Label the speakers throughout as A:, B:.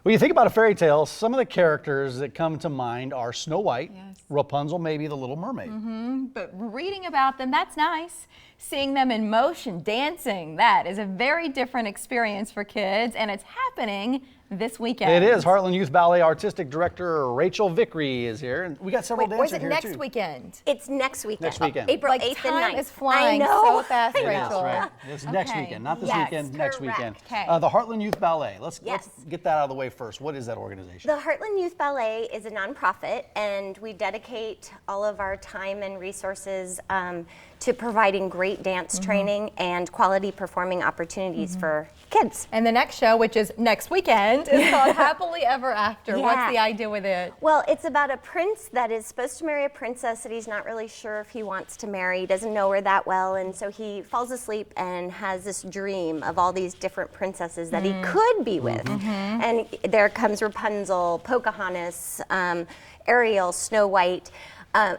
A: When you think about a fairy tale, some of the characters that come to mind are Snow White,
B: Yes.
A: Rapunzel, maybe the Little Mermaid.
B: But reading about them, that's nice. Seeing them in motion, dancing, that is a very different experience for kids, and it's happening this weekend.
A: It is. Heartland Youth Ballet Artistic Director Rachel Vickrey is here, and we got several dancers here too.
B: Or is it next weekend?
C: It's next weekend.
A: Next weekend.
C: April
B: Like
C: 8th and 9th.
B: time is flying
C: I know.
B: so fast,
A: It is,
B: Rachel.
A: right. It's next
B: Okay.
A: weekend, not this
B: Yes,
A: weekend, next
C: correct.
A: weekend.
B: Okay.
A: The Heartland Youth Ballet. Let's
C: Yes.
A: get that out of the way first. What is that organization?
C: The Heartland Youth Ballet is a nonprofit, and we dedicate all of our time and resources to providing great dance training and quality performing opportunities for kids.
B: And the next show, which is next weekend, is called Happily Ever After.
C: Yeah.
B: What's the idea with it?
C: Well, it's about a prince that is supposed to marry a princess that he's not really sure if he wants to marry. He doesn't know her that well, and so he falls asleep and has this dream of all these different princesses that he could be with. And there comes Rapunzel, Pocahontas, Ariel, Snow White.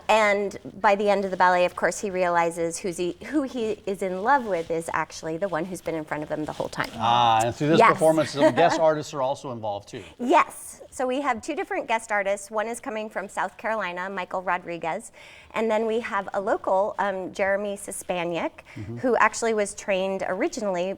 C: And by the end of the ballet, of course, he realizes who he is in love with is actually the one who's been in front of him the whole time.
A: And through this
C: Yes.
A: performance, some guest artists are also involved too.
C: Yes. So we have two different guest artists. One is coming from South Carolina, Michael Rodriguez. And then we have a local, Jeremy Sispaniak, who actually was trained originally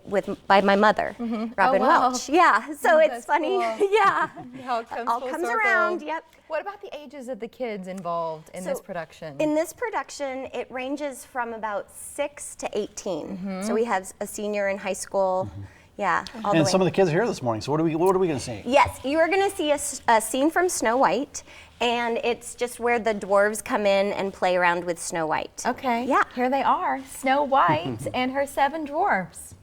C: by my mother, Robin
B: wow.
C: Welch. Yeah, so it's
B: That's
C: funny.
B: cool.
C: Yeah.
B: How it comes
C: All
B: full
C: comes
B: circle.
C: around, yep.
B: What about the ages of the kids involved in this
C: So,
B: production?
C: In this production, it ranges from about 6 to 18. So we have a senior in high school. Yeah, all the
A: And
C: way.
A: some of the kids are here this morning. So what are we going to see?
C: Yes, you are going to see a scene from Snow White, and it's just where the dwarves come in and play around with Snow White.
B: Okay,
C: Yeah.
B: here they are, Snow White and her 7 dwarfs.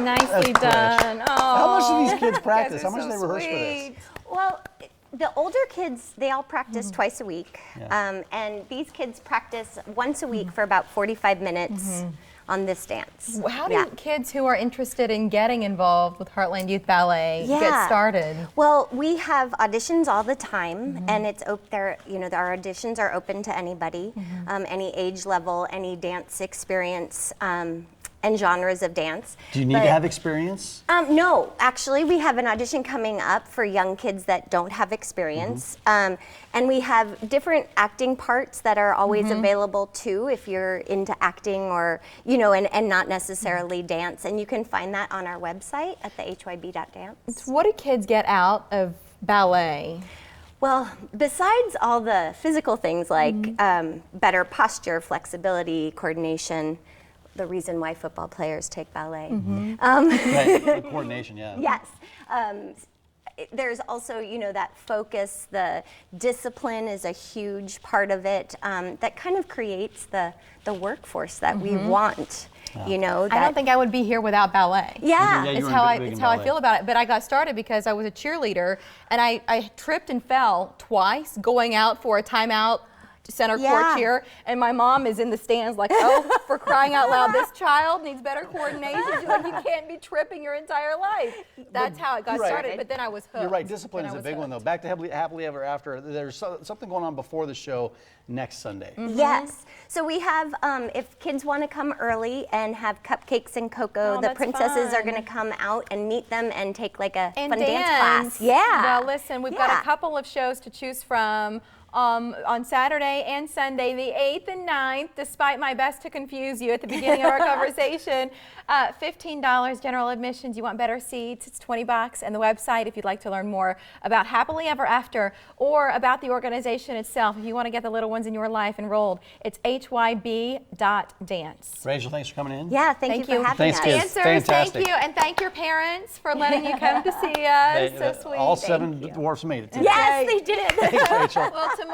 B: Nicely
A: That's
B: done. Oh,
A: How much do these kids practice? How
B: you guys
A: much
B: are
A: do they rehearse
B: so
A: for this?
B: sweet.
C: Well, the older kids, they all practice twice a week.
A: Yeah.
C: And these kids practice once a week for about 45 minutes on this dance.
B: How do kids who are interested in getting involved with Heartland Youth Ballet get
C: Yeah.
B: started?
C: Well, we have auditions all the time, and it's our auditions are open to anybody, any age level, any dance experience, and genres of dance.
A: Do you need to
C: But-
A: have experience?
C: No, actually, we have an audition coming up for young kids that don't have experience. And we have different acting parts that are always available too if you're into acting or, and not necessarily dance. And you can find that on our website at the hyb.dance.
B: What do kids get out of ballet?
C: Well, besides all the physical things like better posture, flexibility, coordination, the reason why football players take ballet.
A: Right, the coordination, yeah.
C: Yes. There's also, that focus, the discipline is a huge part of it that kind of creates the workforce that we want. You know,
B: I don't think I would be here without ballet.
C: Yeah.
A: Yeah, you
B: It's
A: were
B: how
A: big in
B: it's how I
A: ballet.
B: feel about it. But I got started because I was a cheerleader, and I tripped and fell twice going out for a timeout center court
C: Yeah.
B: cheer, and my mom is in the stands like, oh, for crying out loud, this child needs better coordination. She's like, you can't be tripping your entire life. That's how it got
A: Right.
B: started. But then I was hooked.
A: You're right. Discipline
B: Then
A: is
B: I
A: a
B: was
A: big one, though.
B: hooked.
A: Back to Happily Ever After. There's something going on before the show next Sunday.
C: Yes. So we have, if kids want to come early and have cupcakes and cocoa,
B: Oh,
C: the
B: that's
C: princesses are
B: fun.
C: going to come out and meet them and take like a
B: And
C: fun dance class. Yeah.
B: Well, listen, we've got
C: Yeah.
B: a couple of shows to choose from on Saturday and Sunday, the 8th and 9th, despite my best to confuse you at the beginning of our conversation. $15 general admissions. You want better seats, it's $20. And the website, if you'd like to learn more about Happily Ever After or about the organization itself, if you want to get the little ones in your life enrolled, it's hyb.dance.
A: Rachel, thanks for coming in.
C: Yeah, thank you for having
A: Thanks,
C: us.
A: kids.
B: Dancers,
A: Fantastic.
B: thank you, and thank your parents for letting you come to see us. So sweet.
A: All
B: Thank
A: seven
B: you.
A: dwarfs made it today.
C: Yes, they did.
A: Thanks, Rachel.
B: Well, tomorrow